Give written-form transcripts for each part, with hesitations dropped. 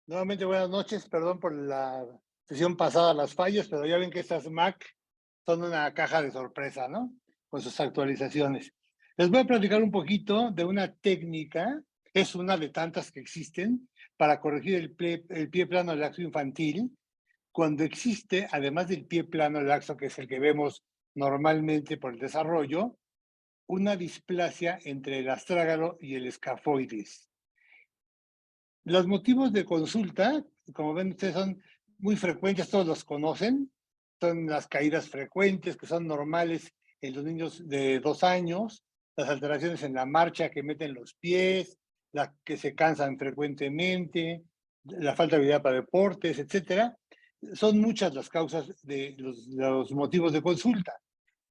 Nuevamente buenas noches, perdón por la sesión pasada, las fallas, pero ya ven que estas Mac son una caja de sorpresa, ¿no? Con sus actualizaciones. Les voy a platicar un poquito de una técnica, es una de tantas que existen, para corregir el pie plano laxo infantil, cuando existe, además del pie plano laxo, que es el que vemos normalmente por el desarrollo, una displasia entre el astrágalo y el escafoides. Los motivos de consulta, como ven ustedes, son muy frecuentes, todos los conocen. Son las caídas frecuentes, que son normales en los niños de 2 años, las alteraciones en la marcha que meten los pies, las que se cansan frecuentemente, la falta de habilidad para deportes, etcétera. Son muchas las causas de los motivos de consulta.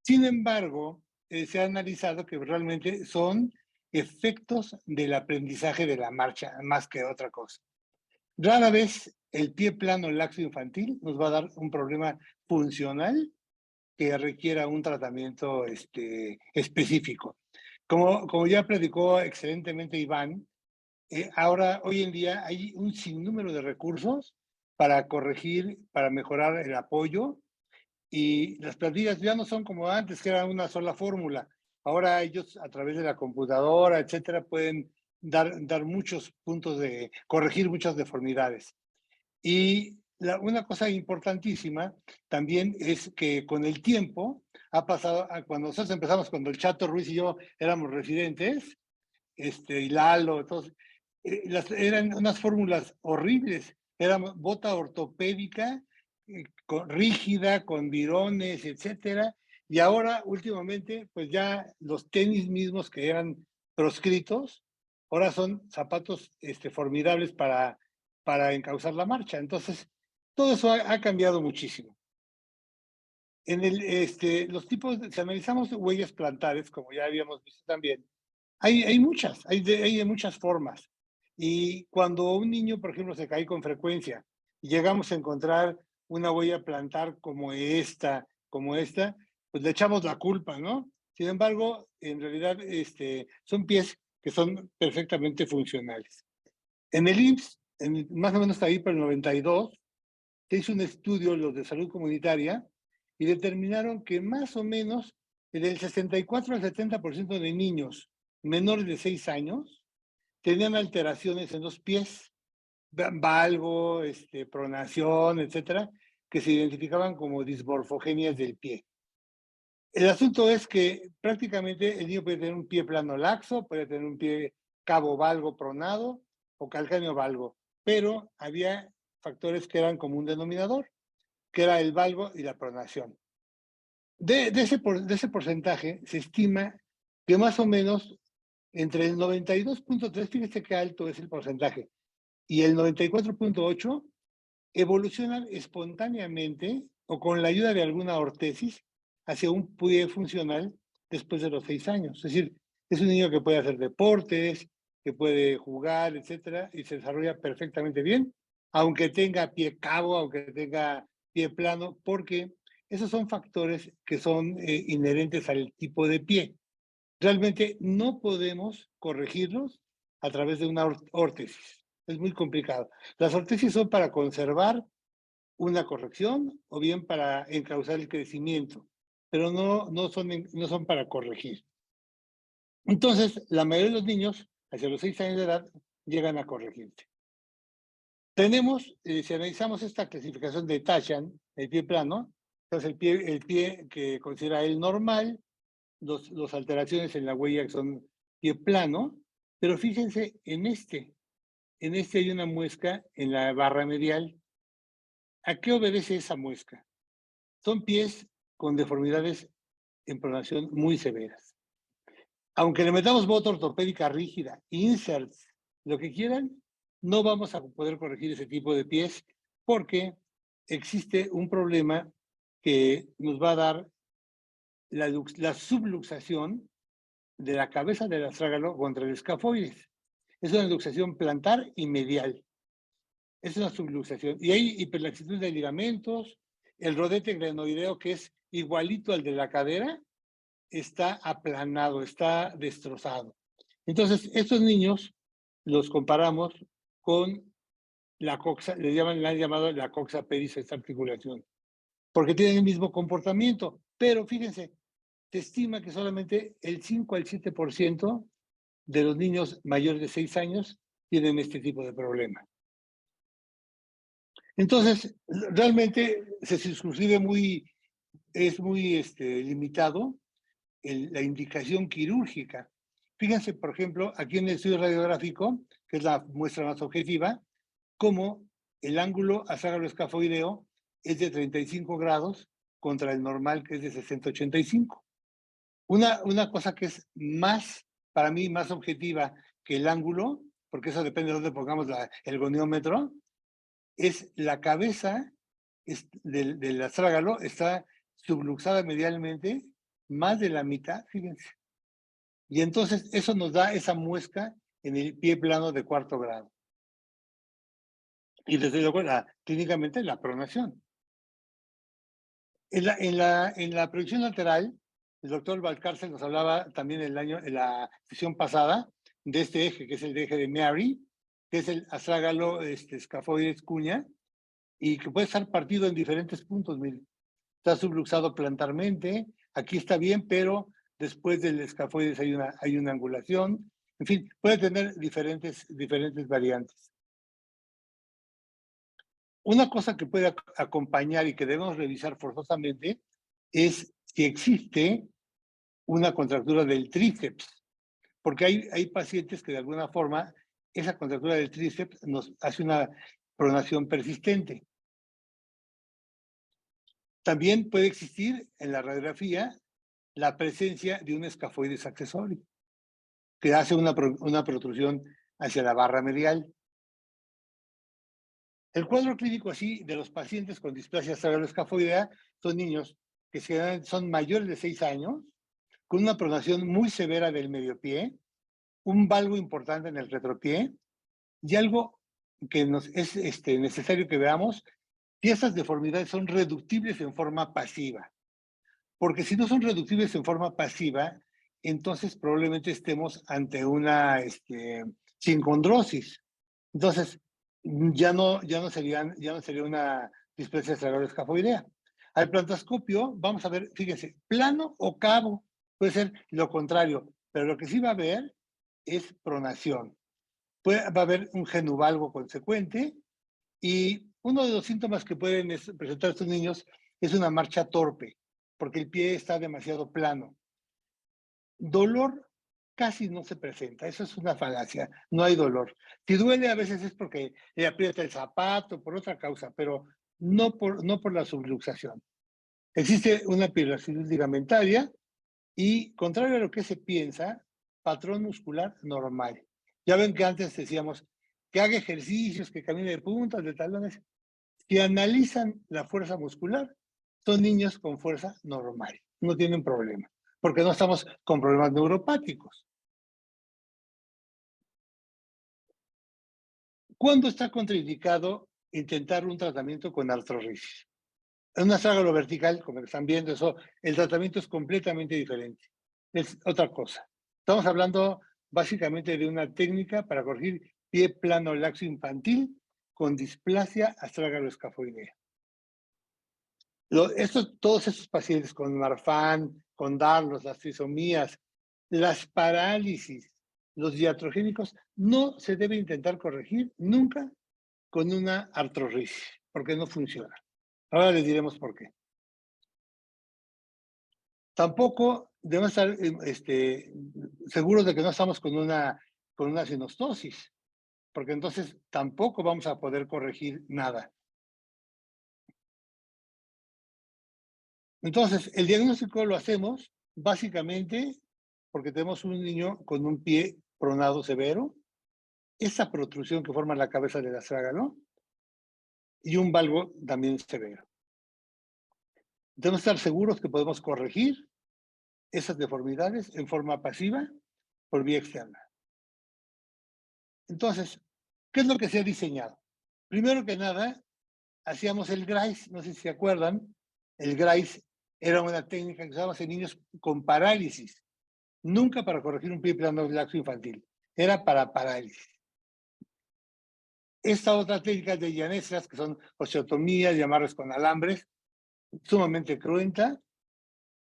Sin embargo, se ha analizado que realmente son efectos del aprendizaje de la marcha, más que otra cosa. Rara vez el pie plano laxo infantil nos va a dar un problema funcional que requiera un tratamiento específico. Como ya predicó excelentemente Iván, ahora, hoy en día, hay un sinnúmero de recursos para corregir, para mejorar el apoyo, y las plantillas ya no son como antes, que era una sola fórmula. Ahora ellos, a través de la computadora, etcétera, pueden dar muchos puntos de corregir muchas deformidades. Y una cosa importantísima también es que con el tiempo ha pasado, cuando nosotros empezamos, cuando el Chato Ruiz y yo éramos residentes, y Lalo, todos, eran unas fórmulas horribles. Era bota ortopédica, rígida, con virones, etcétera. Y ahora, últimamente, pues ya los tenis mismos que eran proscritos, ahora son zapatos formidables para encauzar la marcha. Entonces, todo eso ha cambiado muchísimo. Los tipos, si analizamos huellas plantares, como ya habíamos visto también, hay muchas, hay de muchas formas. Y cuando un niño, por ejemplo, se cae con frecuencia y llegamos a encontrar una huella plantar como esta, pues le echamos la culpa, ¿no? Sin embargo, en realidad, son pies que son perfectamente funcionales. En el IMSS, más o menos ahí por el 92, se hizo un estudio, los de salud comunitaria, y determinaron que más o menos del 64 al 70% de niños menores de 6 años tenían alteraciones en los pies, valgo, pronación, etcétera, que se identificaban como dismorfogenias del pie. El asunto es que prácticamente el niño puede tener un pie plano laxo, puede tener un pie cabo valgo pronado o calcáneo valgo, pero había factores que eran como un denominador, que era el valgo y la pronación. De ese porcentaje se estima que más o menos entre el 92.3, fíjese qué alto es el porcentaje, y el 94.8 evolucionan espontáneamente o con la ayuda de alguna ortesis hacia un pie funcional después de los 6 años. Es decir, es un niño que puede hacer deportes, que puede jugar, etcétera, y se desarrolla perfectamente bien, aunque tenga pie cabo, aunque tenga pie plano, porque esos son factores que son inherentes al tipo de pie. Realmente no podemos corregirlos a través de una órtesis. Es muy complicado. Las órtesis son para conservar una corrección o bien para encauzar el crecimiento, pero no son para corregir. Entonces, la mayoría de los niños, hacia los 6 años de edad, llegan a corregirse. Si analizamos esta clasificación de Tashan, el pie plano, entonces el pie que considera él normal, los alteraciones en la huella que son pie plano, pero fíjense en este hay una muesca en la barra medial. ¿A qué obedece esa muesca? Son pies con deformidades en pronación muy severas. Aunque le metamos bota ortopédica rígida, inserts, lo que quieran, no vamos a poder corregir ese tipo de pies porque existe un problema que nos va a dar la subluxación de la cabeza del astrágalo contra el escafoides. Es una luxación plantar y medial. Es una subluxación. Y hay hiperlaxitud de ligamentos, el rodete glenoideo, que es igualito al de la cadera, está aplanado, está destrozado. Entonces, estos niños los comparamos con la coxa, le han llamado la coxa pedis a esta articulación, porque tienen el mismo comportamiento. Pero fíjense, se estima que solamente el 5 al 7% de los niños mayores de 6 años tienen este tipo de problema. Entonces, realmente se circunscribe es muy limitado la indicación quirúrgica. Fíjense, por ejemplo, aquí en el estudio radiográfico, que es la muestra más objetiva, cómo el ángulo astrágalo-escafoideo es de 35 grados contra el normal, que es de 60-85. Una cosa que es más, para mí, más objetiva que el ángulo, porque eso depende de dónde pongamos el goniómetro, es la cabeza del astrágalo está subluxada medialmente más de la mitad, fíjense. Y entonces eso nos da esa muesca en el pie plano de cuarto grado. Y desde luego, clínicamente, la pronación. En la proyección lateral, el doctor Valcárcel nos hablaba también en la sesión pasada de este eje, que es el eje de Mary, que es el astrágalo escafoides cuña, y que puede estar partido en diferentes puntos. Miren, está subluxado plantarmente, aquí está bien, pero después del escafoides hay una angulación. En fin, puede tener diferentes variantes. Una cosa que puede acompañar y que debemos revisar forzosamente es si existe una contractura del tríceps, porque hay pacientes que de alguna forma esa contractura del tríceps nos hace una pronación persistente. También puede existir en la radiografía la presencia de un escafoides accesorio que hace una protrusión hacia la barra medial. El cuadro clínico así de los pacientes con displasia astrágalo-escafoidea son niños que son mayores de 6 años, con una pronación muy severa del medio pie, un valgo importante en el retropié y algo que nos es necesario que veamos, si estas deformidades son reductibles en forma pasiva. Porque si no son reductibles en forma pasiva, entonces probablemente estemos ante una sincondrosis. Entonces, ya no sería una displasia astrágalo-escafoidea. Al plantascopio, vamos a ver, fíjense, plano o cabo, puede ser lo contrario, pero lo que sí va a haber es pronación. Va a haber un genuvalgo consecuente y uno de los síntomas que pueden presentar estos niños es una marcha torpe, porque el pie está demasiado plano. Dolor casi no se presenta, eso es una falacia, no hay dolor. Si duele a veces es porque le aprieta el zapato, por otra causa, pero no por la subluxación. Existe una pilosidad ligamentaria y, contrario a lo que se piensa, patrón muscular normal. Ya ven que antes decíamos que haga ejercicios, que camine de puntas, de talones. Si analizan la fuerza muscular, son niños con fuerza normal, no tienen problema, porque no estamos con problemas neuropáticos. ¿Cuándo está contraindicado intentar un tratamiento con artrosis? En un astrágalo vertical, como están viendo, el tratamiento es completamente diferente. Es otra cosa. Estamos hablando básicamente de una técnica para corregir pie plano laxo infantil con displasia astrágalo-escafoidea. Todos estos pacientes con Marfan, con Darlos, las trisomías, las parálisis, los diatrogénicos, no se debe intentar corregir nunca con una artrosis, porque no funciona. Ahora les diremos por qué. Tampoco debemos estar seguros de que no estamos con una sinostosis, porque entonces tampoco vamos a poder corregir nada. Entonces, el diagnóstico lo hacemos básicamente porque tenemos un niño con un pie pronado severo, esa protrusión que forma la cabeza del astrágalo y un valgo también severo. Debemos estar seguros que podemos corregir esas deformidades en forma pasiva por vía externa. Entonces, ¿qué es lo que se ha diseñado? Primero que nada, hacíamos el GRACE, no sé si se acuerdan, el GRACE era una técnica que usábamos en niños con parálisis, nunca para corregir un pie plano laxo infantil, era para parálisis. Esta otra técnica de Llanesas, que son osteotomías y amarres con alambres, sumamente cruenta.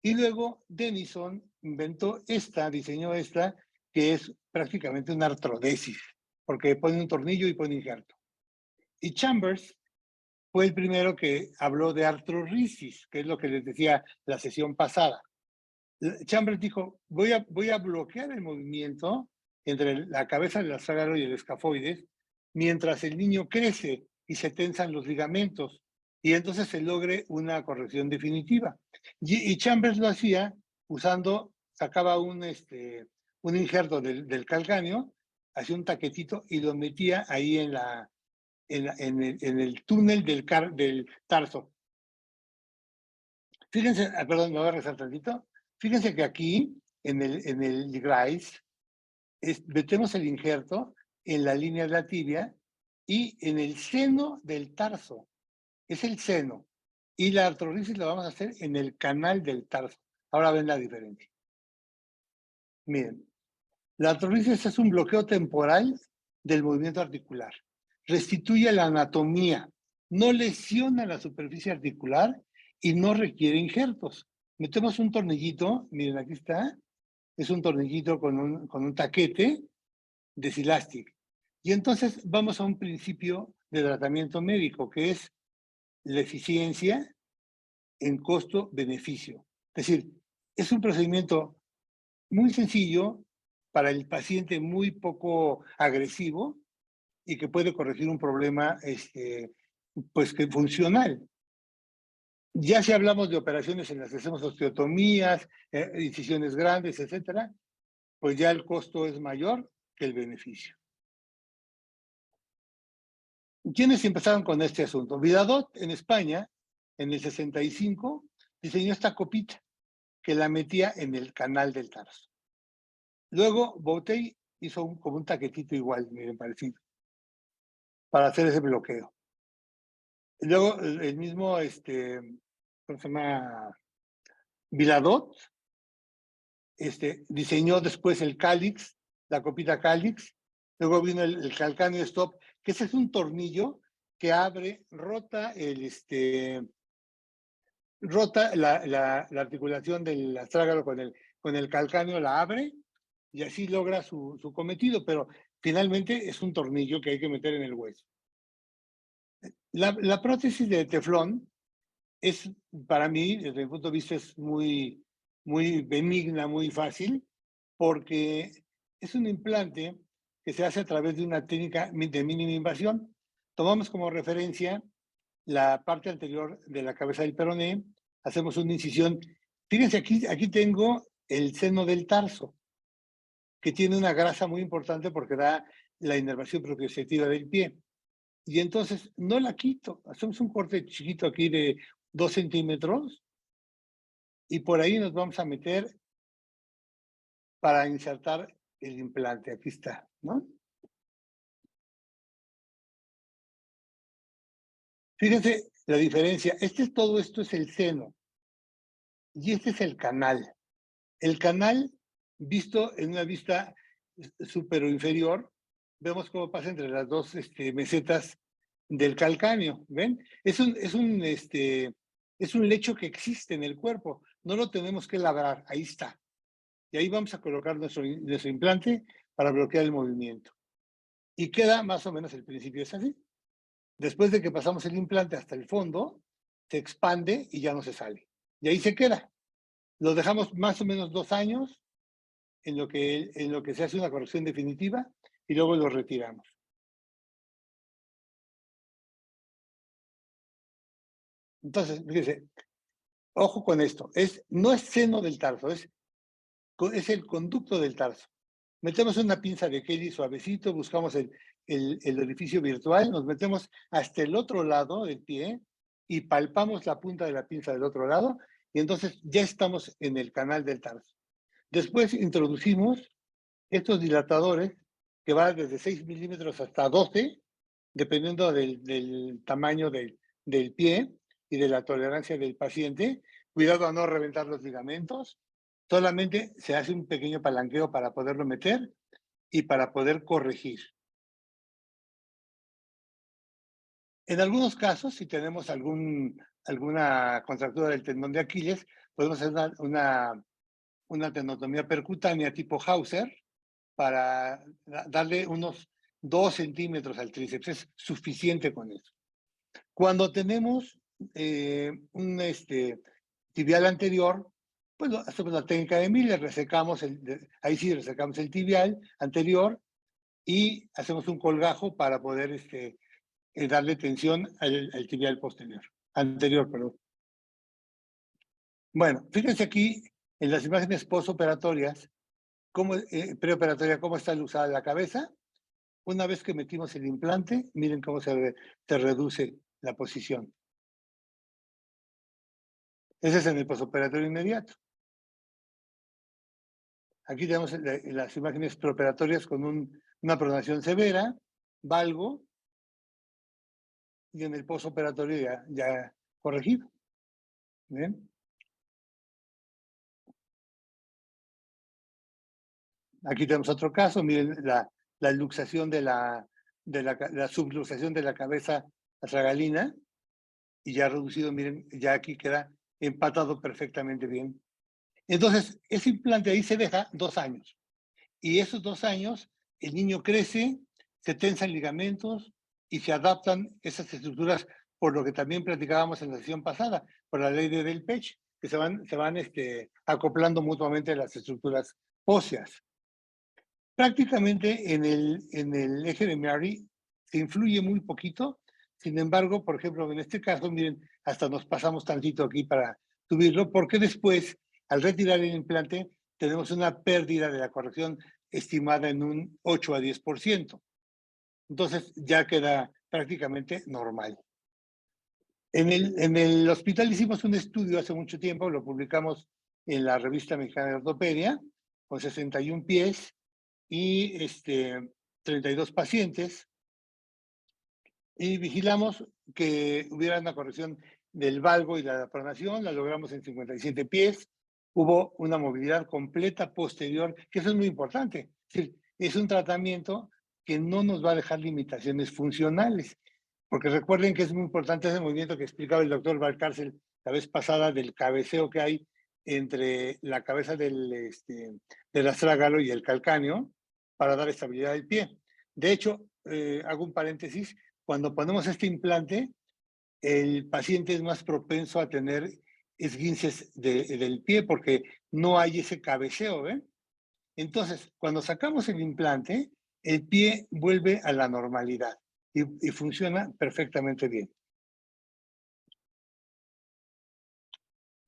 Y luego Denison diseñó esta, que es prácticamente una artrodesis, porque pone un tornillo y pone injerto. Y Chambers fue el primero que habló de artrorisis, que es lo que les decía la sesión pasada. Chambers dijo, voy a bloquear el movimiento entre la cabeza del astrágalo y el escafoides mientras el niño crece y se tensan los ligamentos y entonces se logre una corrección definitiva. Y Chambers lo hacía sacaba un injerto del calcáneo, hacía un taquetito y lo metía ahí en el túnel del tarso. Fíjense, perdón, me voy a rezar tantito. Fíjense que aquí, en el Grice, metemos el injerto en la línea de la tibia y en el seno del tarso. Es el seno. Y la artrolisis la vamos a hacer en el canal del tarso. Ahora ven la diferencia. Miren, la artrolisis es un bloqueo temporal del movimiento articular. Restituye la anatomía, no lesiona la superficie articular y no requiere injertos. Metemos un tornillito, miren, aquí está, es un tornillito con un taquete de Silastic. Y entonces vamos a un principio de tratamiento médico, que es la eficiencia en costo-beneficio. Es decir, es un procedimiento muy sencillo para el paciente, muy poco agresivo y que puede corregir un problema pues que funcional. Ya si hablamos de operaciones en las que hacemos osteotomías, incisiones grandes, etcétera, pues ya el costo es mayor que el beneficio. ¿Quiénes empezaron con este asunto? Vidadot en España, en el 65, diseñó esta copita que la metía en el canal del tarso. Luego Botey hizo como un taquetito igual, miren, parecido, para hacer ese bloqueo. Y luego el mismo, ¿cómo se llama? Vidadot, diseñó después el Calix, la copita Calix. Luego vino el calcáneo stop, que ese es un tornillo que abre, rota la articulación del astrágalo con el calcáneo, la abre y así logra su cometido, pero finalmente es un tornillo que hay que meter en el hueso. La prótesis de teflón es, para mí, desde mi punto de vista, es muy, muy benigna, muy fácil, porque es un implante que se hace a través de una técnica de mínima invasión. Tomamos como referencia la parte anterior de la cabeza del peroné, hacemos una incisión. Fíjense, aquí tengo el seno del tarso, que tiene una grasa muy importante porque da la inervación propioceptiva del pie. Y entonces no la quito, hacemos un corte chiquito aquí de 2 centímetros y por ahí nos vamos a meter para insertar el implante. Aquí está, ¿no? Fíjense la diferencia. Todo esto es el seno y este es el canal. El canal, visto en una vista supero inferior, vemos cómo pasa entre las dos mesetas del calcáneo, ¿ven? Es un lecho que existe en el cuerpo, no lo tenemos que labrar, ahí está. Y ahí vamos a colocar nuestro implante para bloquear el movimiento. Y queda más o menos el principio, es así. Después de que pasamos el implante hasta el fondo, se expande y ya no se sale. Y ahí se queda. Lo dejamos más o menos 2 años en lo que se hace una corrección definitiva y luego lo retiramos. Entonces, fíjese, ojo con esto, no es seno del tarso, es el conducto del tarso. Metemos una pinza de Kelly suavecito, buscamos el orificio virtual, nos metemos hasta el otro lado del pie y palpamos la punta de la pinza del otro lado y entonces ya estamos en el canal del tarso. Después introducimos estos dilatadores que van desde 6 milímetros hasta 12, dependiendo del tamaño del pie y de la tolerancia del paciente. Cuidado a no reventar los ligamentos. Solamente se hace un pequeño palanqueo para poderlo meter y para poder corregir. En algunos casos, si tenemos alguna contractura del tendón de Aquiles, podemos hacer una tenotomía percutánea tipo Hauser para darle unos 2 centímetros al tríceps. Es suficiente con eso. Cuando tenemos un tibial anterior, pues hacemos la técnica de Miller, ahí sí resecamos el tibial anterior y hacemos un colgajo para poder darle tensión al tibial anterior, perdón. Bueno, fíjense aquí en las imágenes postoperatorias, preoperatoria, cómo está usada la cabeza. Una vez que metimos el implante, miren cómo se reduce la posición. Ese es en el postoperatorio inmediato. Aquí tenemos las imágenes preoperatorias con una pronación severa, valgo, y en el postoperatorio ya corregido. ¿Bien? Aquí tenemos otro caso, miren la luxación la subluxación de la cabeza astragalina, y ya reducido, miren, ya aquí queda empatado perfectamente bien. Entonces, ese implante ahí se deja 2 años. Y esos 2 años, el niño crece, se tensan ligamentos y se adaptan esas estructuras, por lo que también platicábamos en la sesión pasada, por la ley de Delpech, que se van acoplando mutuamente las estructuras óseas. Prácticamente en el eje de Mary se influye muy poquito. Sin embargo, por ejemplo, en este caso, miren, hasta nos pasamos tantito aquí para subirlo, porque después, al retirar el implante, tenemos una pérdida de la corrección estimada en un 8 a 10%. Entonces, ya queda prácticamente normal. En el hospital hicimos un estudio hace mucho tiempo, lo publicamos en la Revista Mexicana de Ortopedia, con 61 pies y 32 pacientes, y vigilamos que hubiera una corrección del valgo y la pronación, la logramos en 57 pies, hubo una movilidad completa posterior, que eso es muy importante. Es un tratamiento que no nos va a dejar limitaciones funcionales, porque recuerden que es muy importante ese movimiento que explicaba el doctor Valcárcel la vez pasada del cabeceo que hay entre la cabeza del astrágalo y el calcáneo para dar estabilidad al pie. De hecho, hago un paréntesis, cuando ponemos este implante, el paciente es más propenso a tener esguinces del pie porque no hay ese cabeceo, ¿ven? Entonces, cuando sacamos el implante, el pie vuelve a la normalidad y funciona perfectamente bien.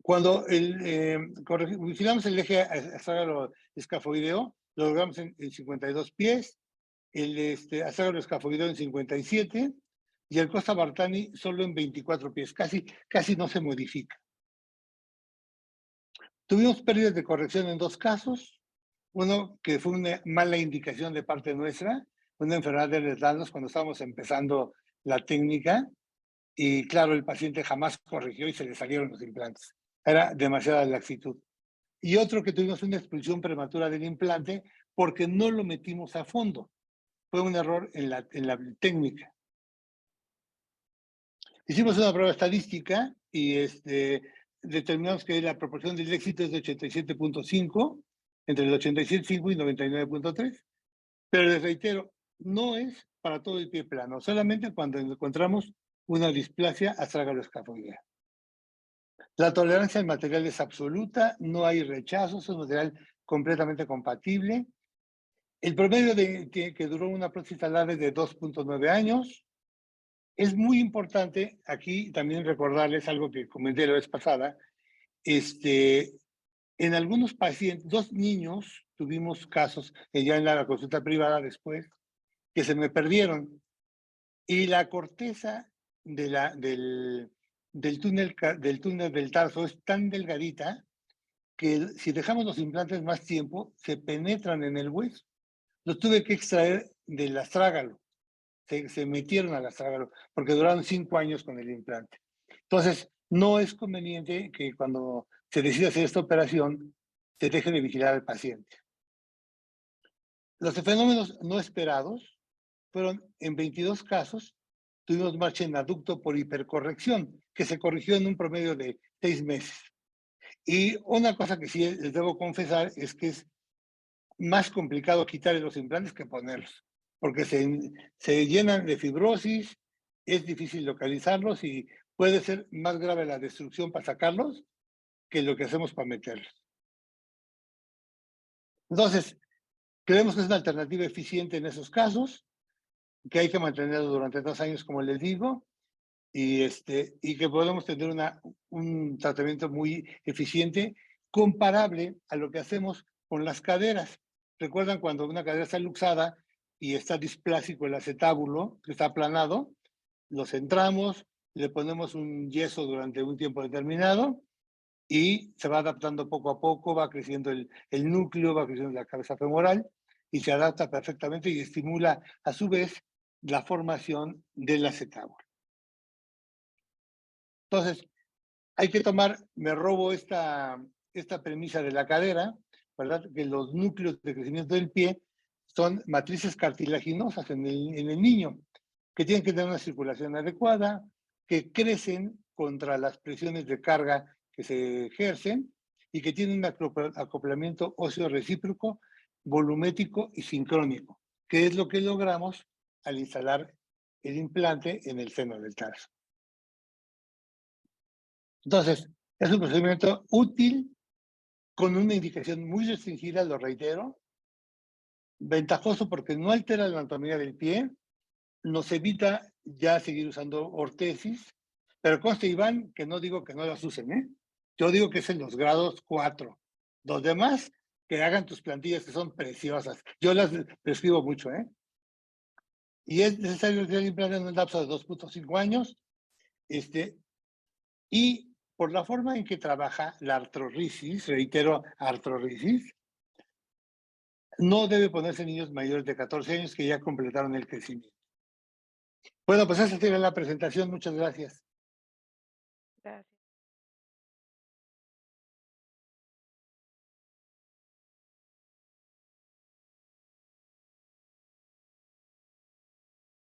Cuando vigilamos el eje astrágalo escafoideo, lo logramos en 52 pies, el astrágalo escafoideo en 57 y el Costa Bartani solo en 24 pies, casi no se modifica. Tuvimos pérdidas de corrección en 2 casos, uno que fue una mala indicación de parte nuestra, una enfermedad de Ehlers-Danlos cuando estábamos empezando la técnica, y claro, el paciente jamás corrigió y se le salieron los implantes. Era demasiada laxitud. Y otro que tuvimos una expulsión prematura del implante porque no lo metimos a fondo. Fue un error en la técnica. Hicimos una prueba estadística y determinamos que la proporción del éxito es de 87.5, entre el 87.5 y 99.3. Pero les reitero, no es para todo el pie plano, solamente cuando encontramos una displasia astrágalo-escafoidea. La tolerancia al material es absoluta, no hay rechazos, es un material completamente compatible. El promedio que duró una prótesis talar es de 2.9 años. Es muy importante aquí también recordarles algo que comenté la vez pasada. En algunos pacientes, 2 niños, tuvimos casos ya en la consulta privada después, que se me perdieron. Y la corteza del túnel del tarso es tan delgadita que si dejamos los implantes más tiempo, se penetran en el hueso. Los tuve que extraer del astrágalo. Se metieron al astrágalo porque duraron 5 años con el implante. Entonces, no es conveniente que cuando se decida hacer esta operación, se deje de vigilar al paciente. Los fenómenos no esperados fueron en 22 casos tuvimos marcha en aducto por hipercorrección, que se corrigió en un promedio de 6 meses. Y una cosa que sí les debo confesar es que es más complicado quitar los implantes que ponerlos, porque se llenan de fibrosis, es difícil localizarlos y puede ser más grave la destrucción para sacarlos que lo que hacemos para meterlos. Entonces, creemos que es una alternativa eficiente en esos casos, que hay que mantenerlo durante 2 años, como les digo, y que podemos tener un tratamiento muy eficiente, comparable a lo que hacemos con las caderas. ¿Recuerdan cuando una cadera está luxada y está displásico el acetábulo, que está aplanado? Lo centramos, le ponemos un yeso durante un tiempo determinado y se va adaptando poco a poco, va creciendo el núcleo, va creciendo la cabeza femoral y se adapta perfectamente y estimula a su vez la formación del acetábulo. Entonces, hay que tomar, me robo esta premisa de la cadera, ¿verdad? Que los núcleos de crecimiento del pie son matrices cartilaginosas en el niño, que tienen que tener una circulación adecuada, que crecen contra las presiones de carga que se ejercen y que tienen un acoplamiento óseo recíproco, volumétrico y sincrónico, que es lo que logramos al instalar el implante en el seno del tarso. Entonces, es un procedimiento útil con una indicación muy restringida, lo reitero, ventajoso porque no altera la anatomía del pie, nos evita ya seguir usando ortesis, pero conste, Iván, que no digo que no las usen, ¿eh? Yo digo que es en los grados 4. Los demás, que hagan tus plantillas, que son preciosas. Yo las prescribo mucho, ¿eh? Y es necesario hacer el implante en un lapso de 2.5 años, y por la forma en que trabaja la artrorisis, reitero, artrorisis, no debe ponerse en niños mayores de 14 años que ya completaron el crecimiento. Bueno, pues esa sería la presentación. Muchas gracias. Gracias.